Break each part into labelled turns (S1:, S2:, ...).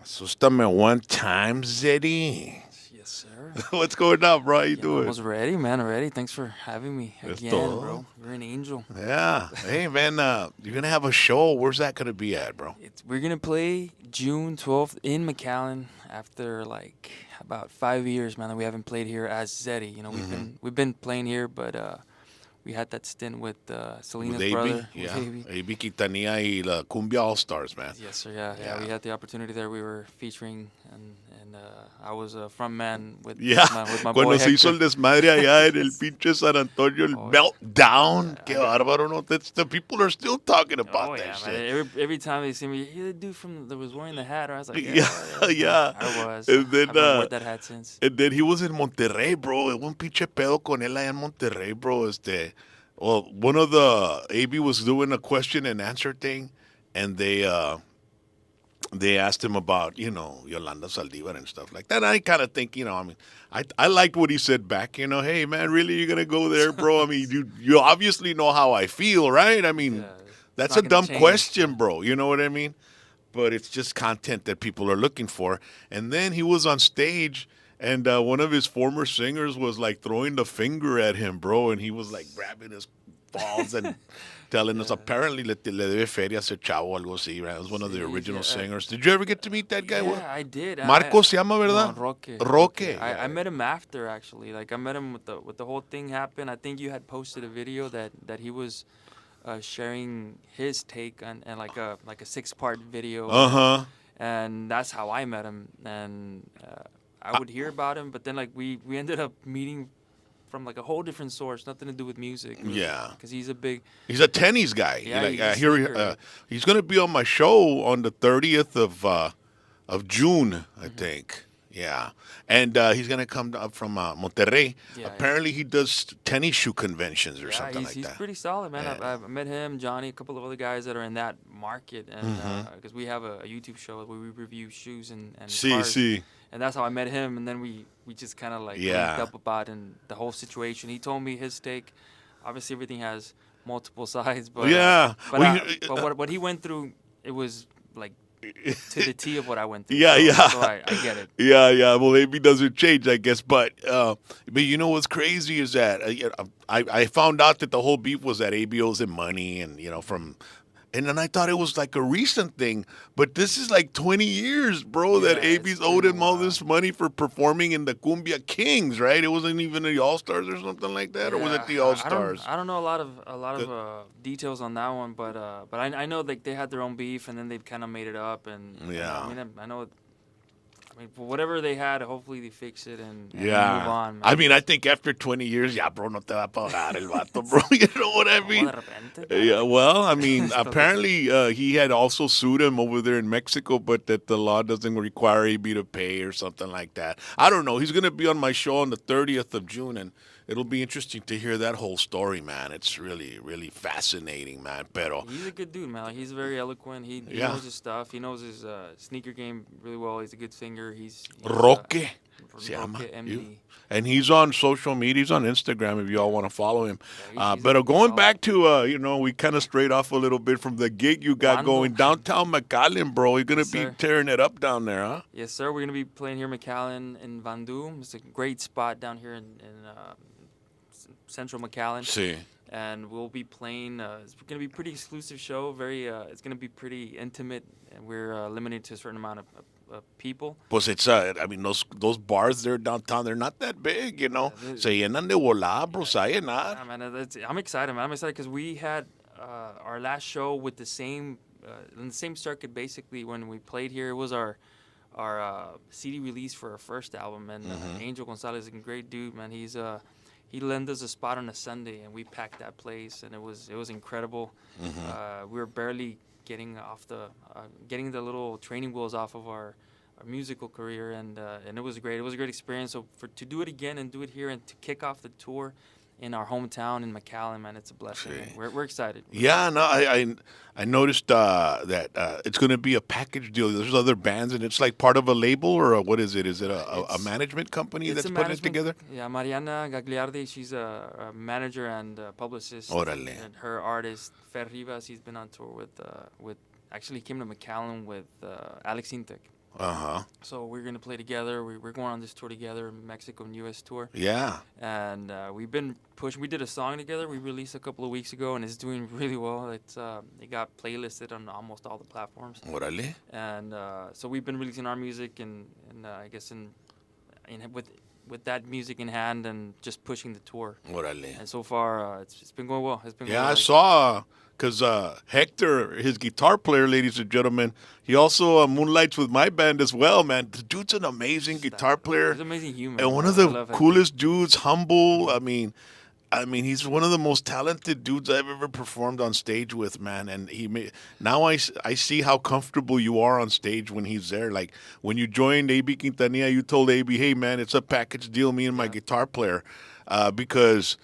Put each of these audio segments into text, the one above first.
S1: Asústame one time, Zeri.
S2: Yes, sir.
S1: What's going on, bro? How you
S2: Yeah, I
S1: doing?
S2: was ready, man. Ready. Thanks for having me
S1: That's
S2: again,
S1: todo.
S2: bro. You're an angel.
S1: Yeah. Hey, man, you're going to have a show. Where's that going to be at, bro?
S2: We're gonna play June 12th in McAllen after like about 5 years, man. That we haven't played here as Zeri. You know, we've been playing here, but we had that stint with
S1: With
S2: Selena's
S1: AB?
S2: brother, with
S1: Yeah.
S2: AB.
S1: AB Quintanilla y la Cumbia All Stars, man.
S2: Yes, sir. Yeah. We
S1: Yeah.
S2: had the opportunity there. We were featuring, and I was a front man with
S1: Yeah.
S2: with my boy
S1: Cuando se hizo
S2: Hector.
S1: el desmadre allá en el
S2: Yes.
S1: pinche San Antonio, el
S2: Oh
S1: meltdown.
S2: yeah.
S1: Qué bárbaro, no? That's, the people are still talking
S2: Oh
S1: about that
S2: yeah, man.
S1: shit.
S2: Every time they see me, you're the dude from that was wearing the hat. I was like,
S1: Yeah,
S2: yeah,
S1: yeah.
S2: I was.
S1: And
S2: I
S1: then,
S2: haven't worn that hat since.
S1: he was in Monterrey, bro. Hubo un pinche pedo con él allá en Monterrey, bro. Well, one of the AB was doing a question and answer thing, and they asked him about Yolanda Saldivar and stuff like that. And I kind of think I mean I liked what he said back. Hey man, really you gonna go there, bro? I mean you obviously know how I feel, right? I mean
S2: Yeah, it's
S1: that's
S2: not
S1: a
S2: gonna
S1: dumb
S2: change.
S1: question, bro. You know what I mean? But it's just content that people are looking for. And then he was on stage, and one of his former singers was like throwing the finger at him, bro, and he was like grabbing his balls and telling us
S2: Yeah,
S1: apparently le debe feria a ese chavo, algo así, right? It was one of the
S2: sí,
S1: original
S2: yeah,
S1: singers. Did you ever get to meet that guy? What?
S2: yeah. I did.
S1: Marco se llama,
S2: No,
S1: ¿verdad?
S2: Roque.
S1: Roque.
S2: I
S1: Yeah.
S2: met him after actually. Like I met him with the whole thing happened. I think you had posted a video that he was sharing his take and like a 6-part video
S1: Uh huh.
S2: and that's how I met him. And I would hear about him, but then like we ended up meeting from like a whole different source, nothing to do with music. It was
S1: Yeah.
S2: because he's a big
S1: He's a tennis guy.
S2: yeah,
S1: Like
S2: he's a
S1: here,
S2: sneaker.
S1: he's gonna be on my show on the 30th of June, I
S2: Hmm.
S1: think. Yeah, and he's gonna come up from Monterrey.
S2: Yeah,
S1: Apparently, he does tennis shoe conventions or
S2: yeah,
S1: something
S2: he's
S1: like
S2: he's
S1: that.
S2: pretty solid, man.
S1: Yeah.
S2: I've met him, Johnny, a couple of other guys that are in that market, and
S1: Mm-hmm.
S2: because we have a YouTube show where we review shoes and
S1: See,
S2: cars,
S1: see.
S2: and that's how I met him. And then we just kind of like linked
S1: Yeah.
S2: up about and the whole situation. He told me his take. Obviously, everything has multiple sides, but
S1: Yeah. Well,
S2: but what he went through, it was like to the T of what I went through.
S1: yeah,
S2: So
S1: yeah.
S2: I get it.
S1: Yeah, yeah. Well, maybe doesn't change, I guess. But you know what's crazy is that I found out that the whole beef was that ABO's in money, and and then I thought it was like a recent thing, but this is like 20 years, bro. That
S2: Yeah, it's
S1: AB's owed
S2: been a
S1: him all
S2: while.
S1: this money for performing in the Cumbia Kings, right? It wasn't even the All Stars or something like that, or was it
S2: Yeah,
S1: the All
S2: I don't
S1: Stars?
S2: I don't know a lot of details on that one, but I know like they had their own beef and then they've kind of made it up and
S1: Yeah.
S2: I know. I mean, for whatever they had, hopefully they fix it and move
S1: Yeah.
S2: on,
S1: I
S2: man.
S1: mean, I think after 20 years, yeah, bro, no te va a pagar el vato, bro. You know what I
S2: Como
S1: mean?
S2: de repente,
S1: Yeah,
S2: cara.
S1: well, I mean,
S2: Está todo-
S1: apparently he had also sued him over there in Mexico, but that the law doesn't require AB to pay or something like that. I don't know. He's going to be on my show on the 30th of June, and it'll be interesting to hear that whole story, man. It's really, really fascinating, man. Pero,
S2: He's a good dude, man. Like, he's very eloquent. He
S1: yeah,
S2: knows his stuff. He knows his sneaker game really well. He's a good singer. He's
S1: Roque se llama.
S2: Roque MD.
S1: And he's on social media. He's on Instagram if y'all want to follow him.
S2: Yeah,
S1: But
S2: he's
S1: going
S2: solid.
S1: back to, we kind of strayed off a little bit from the gig you got
S2: Wando.
S1: going downtown McAllen, bro. You're going
S2: Yes,
S1: to be
S2: sir.
S1: tearing it up down there, huh?
S2: Yes, sir. We're gonna be playing here, McAllen in VANDU. It's a great spot down here in central McAllen,
S1: See.
S2: and we'll be playing. It's gonna be a pretty exclusive show. Very. It's gonna be pretty intimate, and we're limited to a certain amount of people.
S1: Pues it's, I mean, those bars there downtown, they're not that big, you know.
S2: Yeah,
S1: Se llenan de volada, bro, se llenar.
S2: yeah, man. I'm excited, man. I'm excited because we had our last show with the same in the same circuit basically when we played here. It was our CD release for our first album, and Angel Gonzalez is a great dude, man. He lent us a spot on a Sunday, and we packed that place, and it was incredible. We were barely getting the little training wheels off of our musical career, and it was great. It was a great experience. So to do it again and do it here and to kick off the tour in our hometown in McAllen, man, it's a blessing.
S1: Sí.
S2: Man. We're excited.
S1: Yeah, no, I noticed that it's going to be a package deal. There's other bands, and it's like part of a label, or what is it? Is it a
S2: It's
S1: management company
S2: it's
S1: that's
S2: a
S1: putting it
S2: management.
S1: together?
S2: Yeah, Mariana Gagliardi, she's a manager and a publicist.
S1: Órale.
S2: And her artist Fer Rivas, he's been on tour with actually he came to McAllen with Alex Intec.
S1: Uh-huh.
S2: So we're gonna play together. We're going on this tour together, Mexico and U.S. tour,
S1: Yeah.
S2: and we've been pushing. We did a song together. We released a couple of weeks ago, and it's doing really well. It got playlisted on almost all the platforms,
S1: Órale.
S2: and so we've been releasing our music, and I guess with that music in hand, and just pushing the tour.
S1: Órale.
S2: And so far, it's been going well. It's been
S1: Yeah,
S2: going
S1: I
S2: well.
S1: saw, because Hector, his guitar player, ladies and gentlemen, he also moonlights with my band as well, man. The dude's an amazing guitar player
S2: He's an amazing human.
S1: and one
S2: Man.
S1: of
S2: I
S1: the
S2: love Hector.
S1: coolest dudes, humble. I mean, he's one of the most talented dudes I've ever performed on stage with, man. And now I see how comfortable you are on stage when he's there. Like when you joined AB Quintanilla, you told AB, "Hey, man, it's a package deal, me and my
S2: Yeah.
S1: guitar player," because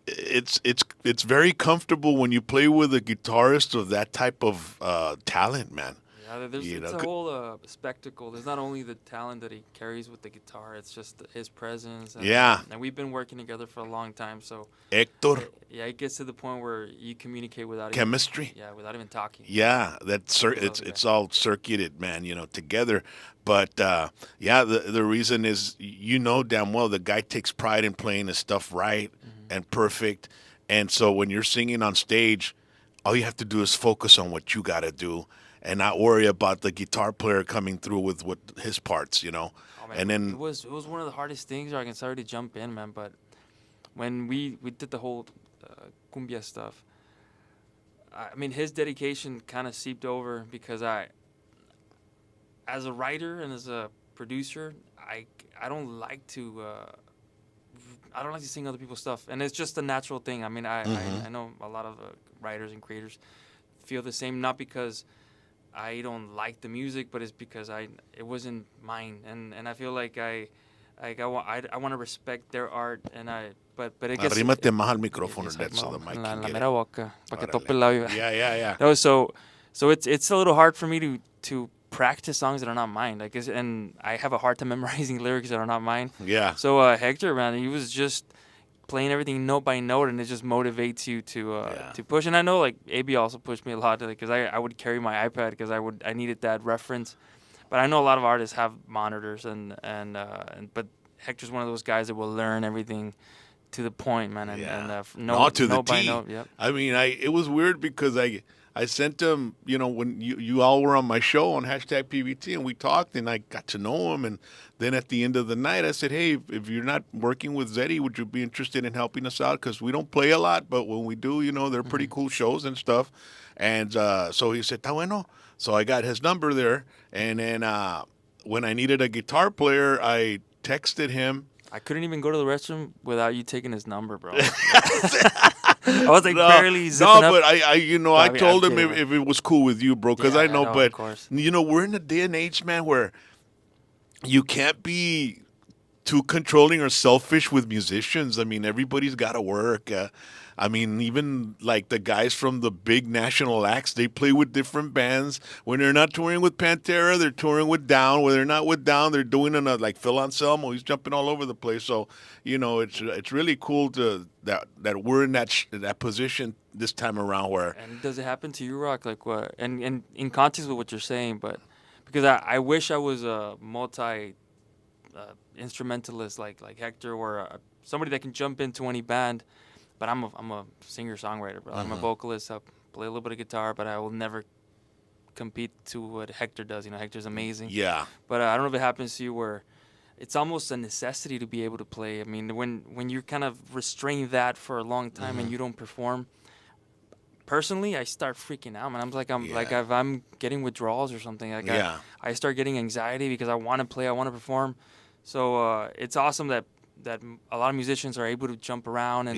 S1: it's very comfortable when you play with a guitarist of that type of talent, man.
S2: Yeah,
S1: You
S2: it's
S1: know,
S2: a whole spectacle. There's not only the talent that he carries with the guitar; it's just his presence.
S1: Yeah.
S2: And we've been working together for a long time, so
S1: Hector,
S2: yeah, it gets to the point where you communicate without
S1: chemistry.
S2: without even talking.
S1: Yeah,
S2: love that.
S1: it's all circuited, man. Together. But yeah, the reason is damn well the guy takes pride in playing his stuff right and perfect, and so when you're singing on stage, all you have to do is focus on what you got to do and not worry about the guitar player coming through with what his parts.
S2: Oh man,
S1: And then
S2: it was one of the hardest things. I can sorry to jump in, man, but when we did the whole Kumbia stuff, I mean his dedication kind of seeped over because as a writer and as a producer, I don't like to. I don't like to sing other people's stuff, and it's just a natural thing. I mean, I know a lot of writers and creators feel the same, not because I don't like the music, but it's because it wasn't mine, and I feel like I want to respect their art, and but it gets
S1: arrímate más al micrófono,
S2: yes,
S1: that so the mic
S2: la,
S1: can
S2: la
S1: get
S2: mera
S1: it.
S2: boca, para que tope
S1: Órale.
S2: el labio.
S1: Yeah, yeah, yeah.
S2: No, so it's a little hard for me to practice songs that are not mine. Like, and I have a hard time memorizing lyrics that are not mine.
S1: Yeah.
S2: So Hector, man, he was just playing everything note by note, and it just motivates you to push. And I know like AB also pushed me a lot because I would carry my iPad because I needed that reference. But I know a lot of artists have monitors and but Hector's one of those guys that will learn everything to the point, man, and
S1: Not to the
S2: note by
S1: T.
S2: note. Yep.
S1: I mean, it was weird because I sent him, when you all were on my show on #PVT and we talked and I got to know him. And then at the end of the night, I said, hey, if you're not working with Zeri, would you be interested in helping us out? Because we don't play a lot, but when we do, they're pretty cool shows and stuff. And so he said, "Está bueno." So I got his number there. And then when I needed a guitar player, I texted him.
S2: I couldn't even go to the restroom without you taking his number, bro. I was like barely zipping
S1: no,
S2: up.
S1: but I
S2: mean,
S1: told
S2: I'm
S1: him
S2: kidding,
S1: if it was cool with you, bro, because
S2: Yeah,
S1: I know.
S2: of
S1: But
S2: course.
S1: we're in a day and age, man, where you can't be too controlling or selfish with musicians. I mean, everybody's got to work. I mean, even like the guys from the big national acts, they play with different bands. When they're not touring with Pantera, they're touring with Down. When they're not with Down, they're doing like Phil Anselmo. He's jumping all over the place. So it's really cool that we're in that position this time around where.
S2: And does it happen to you, Rock? Like what? And in context with what you're saying, but because I wish I was a multi instrumentalist like Hector or somebody that can jump into any band. But I'm a singer songwriter, bro. I'm a vocalist. I play a little bit of guitar, but I will never compete to what Hector does. Hector's amazing.
S1: Yeah.
S2: But I don't know if it happens to you where it's almost a necessity to be able to play. I mean, when you kind of restrain that for a long time and you don't perform. Personally, I start freaking out, man. Like if I'm getting withdrawals or something. Like I start getting anxiety because I want to play, I want to perform. So it's awesome that a lot of musicians are able to jump around and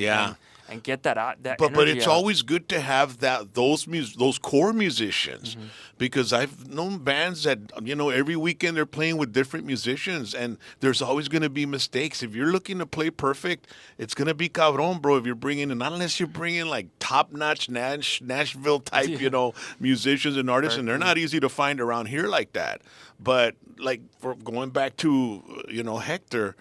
S2: get that
S1: But
S2: energy
S1: it's
S2: out.
S1: always good to have those core musicians because I've known bands that every weekend they're playing with different musicians and there's always going to be mistakes. If you're looking to play perfect, it's going to be cabrón, bro. If you're bringing in, not unless you're bringing like top-notch Nashville type musicians and artists, and they're not easy to find around here like that. But like for going back to Hector.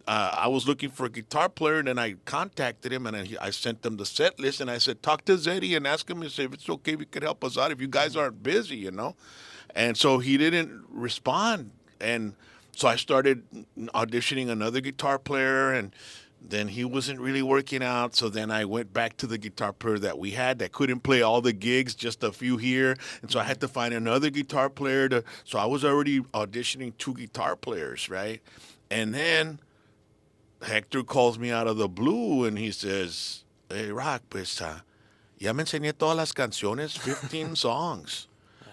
S1: I was looking for a guitar player, and then I contacted him, and I sent them the set list, and I said, talk to Zeri and ask him if it's okay if he could help us out if you guys aren't busy, And so he didn't respond. And so I started auditioning another guitar player, and then he wasn't really working out. So then I went back to the guitar player that we had that couldn't play all the gigs, just a few here. And so I had to find another guitar player to. So I was already auditioning two guitar players, right? And then Hector calls me out of the blue and he says, "Hey, Rock, pues, ya me enseñé todas las canciones, 15 songs."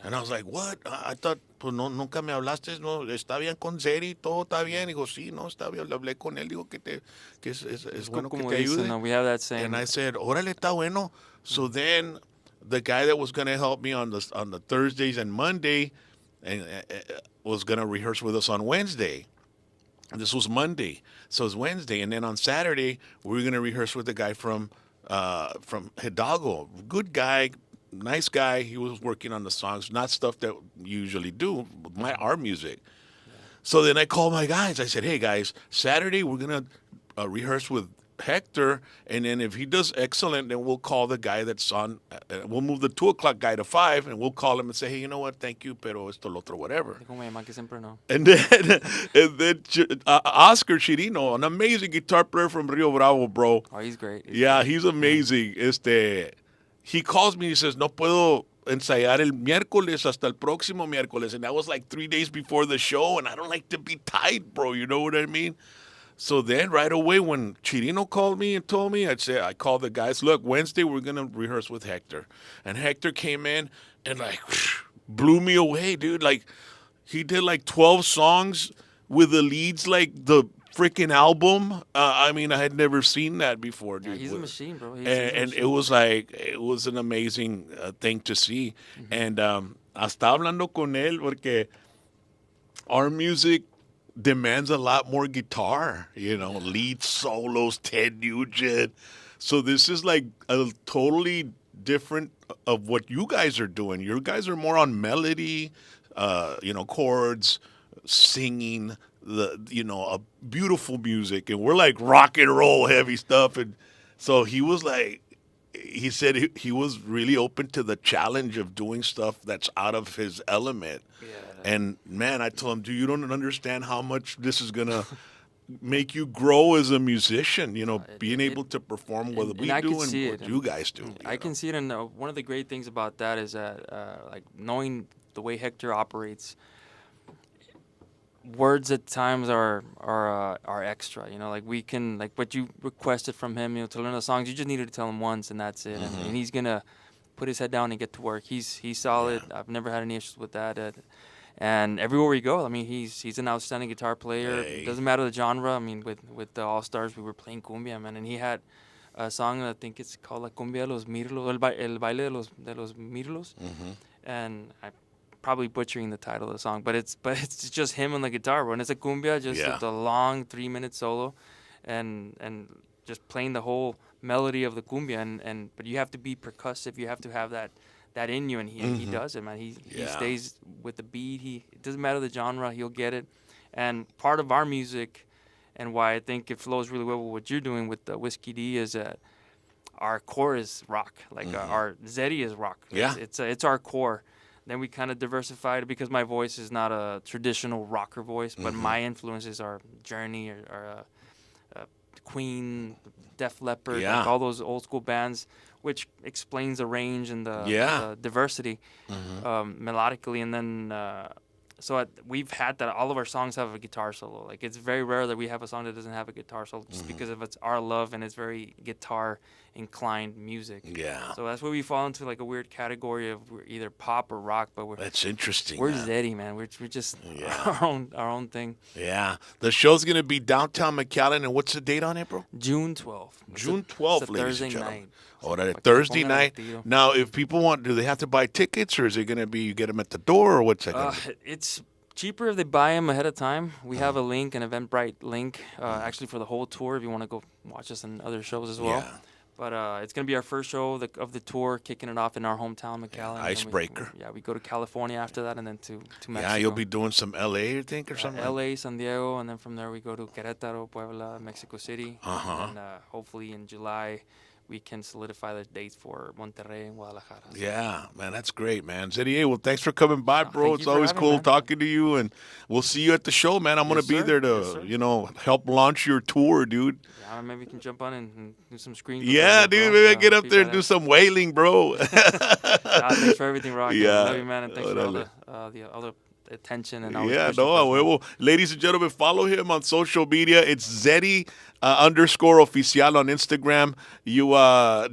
S1: And I was like, "What? I thought, pues no, nunca me hablaste, no, está bien con Zeri, todo está bien." Digo, "Sí, no, está bien." Le hablé con él, digo que es bueno que
S2: Como
S1: te
S2: dicen,
S1: ayude.
S2: no, we have that
S1: And
S2: saying.
S1: I said, "Órale, está bueno." So then the guy that was going to help me on the Thursdays and Monday and was going to rehearse with us on Wednesday. This was Monday, so it's Wednesday, and then on Saturday we were gonna rehearse with the guy from Hidalgo. Good guy, nice guy. He was working on the songs, not stuff that you usually do, our music. So then I called my guys. I said, "Hey guys, Saturday we're gonna rehearse with Hector, and then if he does excellent, then we'll call the guy that's on. We'll move the 2 o'clock guy to 5, and we'll call him and say, hey, you know what? Thank you, pero esto lo otro, whatever."
S2: Como mi mamá que siempre no.
S1: And then, Oscar Chirino, an amazing guitar player from Rio Bravo, bro.
S2: Oh, he's great.
S1: Yeah, he's amazing. He calls me. He says, "No puedo ensayar el miércoles hasta el próximo miércoles," and that was like 3 days before the show. And I don't like to be tight, bro. You know what I mean? So then, right away, when Chirino called me and told me, I called the guys. Look, Wednesday we're gonna rehearse with Hector, and Hector came in and like blew me away, dude. Like he did like 12 songs with the leads like the freaking album. I mean, I had never seen that before,
S2: Yeah,
S1: dude.
S2: he's a machine, bro. He's a
S1: And it
S2: machine.
S1: was like, it was an amazing thing to see. And hasta hablando con él porque our music demands a lot more guitar, lead solos, Ted Nugent. So this is like a totally different of what you guys are doing. You guys are more on melody, chords, singing, a beautiful music, and we're like rock and roll heavy stuff. And so he said he was really open to the challenge of doing stuff that's out of his element.
S2: Yeah.
S1: And man, I told him, dude, you don't understand how much this is gonna make you grow as a musician. Being able to perform what we
S2: I
S1: do
S2: could
S1: and
S2: see
S1: what
S2: it.
S1: you guys do.
S2: I can see it, and one of the great things about that is that, like knowing the way Hector operates, words at times are extra. Like we can, like what you requested from him. To learn the songs, you just needed to tell him once, and that's it. And he's gonna put his head down and get to work. He's solid.
S1: Yeah.
S2: I've never had any issues with that. And everywhere we go, I mean, he's an outstanding guitar player.
S1: Hey.
S2: Doesn't matter the genre. I mean, with the All Stars, we were playing cumbia, man, and he had a song, I think it's called La Cumbia de los Mirlos, el baile de los Mirlos, and I probably butchering the title of the song, but it's just him on the guitar, bro, and it's a cumbia, just
S1: Yeah.
S2: the long 3 minute solo, and just playing the whole melody of the cumbia, and but you have to be percussive, you have to have that in you, and he does it, man. He
S1: Yeah.
S2: stays with the beat. It doesn't matter the genre, he'll get it. And part of our music, and why I think it flows really well with what you're doing with the Whiskey D, is that our core is rock. Like our Zeri is rock.
S1: Yeah.
S2: It's our core. Then we kind of diversified it because my voice is not a traditional rocker voice, but my influences are Journey or Queen, Def Leppard,
S1: Yeah.
S2: like all those old school bands, which explains the range and the diversity melodically. And then we've had that all of our songs have a guitar solo. Like it's very rare that we have a song that doesn't have a guitar solo, just because of it's our love and it's very guitar inclined music.
S1: Yeah.
S2: So that's where we fall into like a weird category of we're either pop or rock, but
S1: That's interesting.
S2: we're
S1: man.
S2: Zeddy, man. We're just
S1: Yeah.
S2: our own thing.
S1: Yeah. The show's gonna be downtown McAllen, and what's the date on it, bro?
S2: June 12th.
S1: June 12th,
S2: it's a
S1: ladies
S2: Thursday
S1: and gentlemen.
S2: night.
S1: Oh, that
S2: Pa' que se
S1: Thursday
S2: pongan al
S1: night.
S2: tiro.
S1: Now, if people want, do they have to buy tickets, or is it gonna be you get them at the door, or what's that gonna be?
S2: It's cheaper if they buy them ahead of time. We have a link, an Eventbrite link, actually for the whole tour if you want to go watch us in other shows as well.
S1: Yeah.
S2: But it's going to be our first show of the tour, kicking it off in our hometown, McAllen.
S1: Icebreaker.
S2: We go to California after that, and then to Mexico.
S1: Yeah, you'll be doing some LA, I think, or something.
S2: LA, San Diego, and then from there we go to Querétaro, Puebla, Mexico City.
S1: Uh-huh.
S2: And hopefully in July we can solidify the dates for Monterrey and Guadalajara. So,
S1: Yeah, man, that's great, man. Zeri, hey, well, thanks for coming by, bro.
S2: thank
S1: It's
S2: you for
S1: always
S2: having me,
S1: cool
S2: man.
S1: talking to you, and we'll see you at the show, man. I'm gonna
S2: Yes,
S1: be
S2: sir.
S1: there to,
S2: Yes, sir.
S1: help launch your tour, dude.
S2: Yeah, maybe we can jump on and do some screens with
S1: Yeah,
S2: that,
S1: dude,
S2: bro.
S1: maybe I
S2: Yeah,
S1: get up there and
S2: appreciate
S1: do
S2: it.
S1: some whaling, bro.
S2: Thanks for everything, Rock. And
S1: Yeah,
S2: love you, man. And thanks for
S1: órale.
S2: all the attention and always
S1: Yeah,
S2: pushing
S1: no,
S2: for
S1: a
S2: us, man.
S1: huevo. Ladies and gentlemen, follow him on social media. It's Zeri underscore oficial on Instagram. You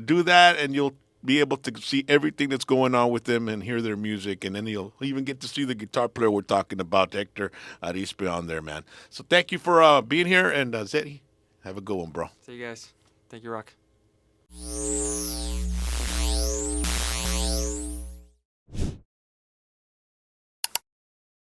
S1: do that, and you'll be able to see everything that's going on with them and hear their music. And then you'll even get to see the guitar player we're talking about, Hector Arispe, on there, man. So thank you for being here. And Zeri, have a good one, bro.
S2: See you guys. Thank you, Rock.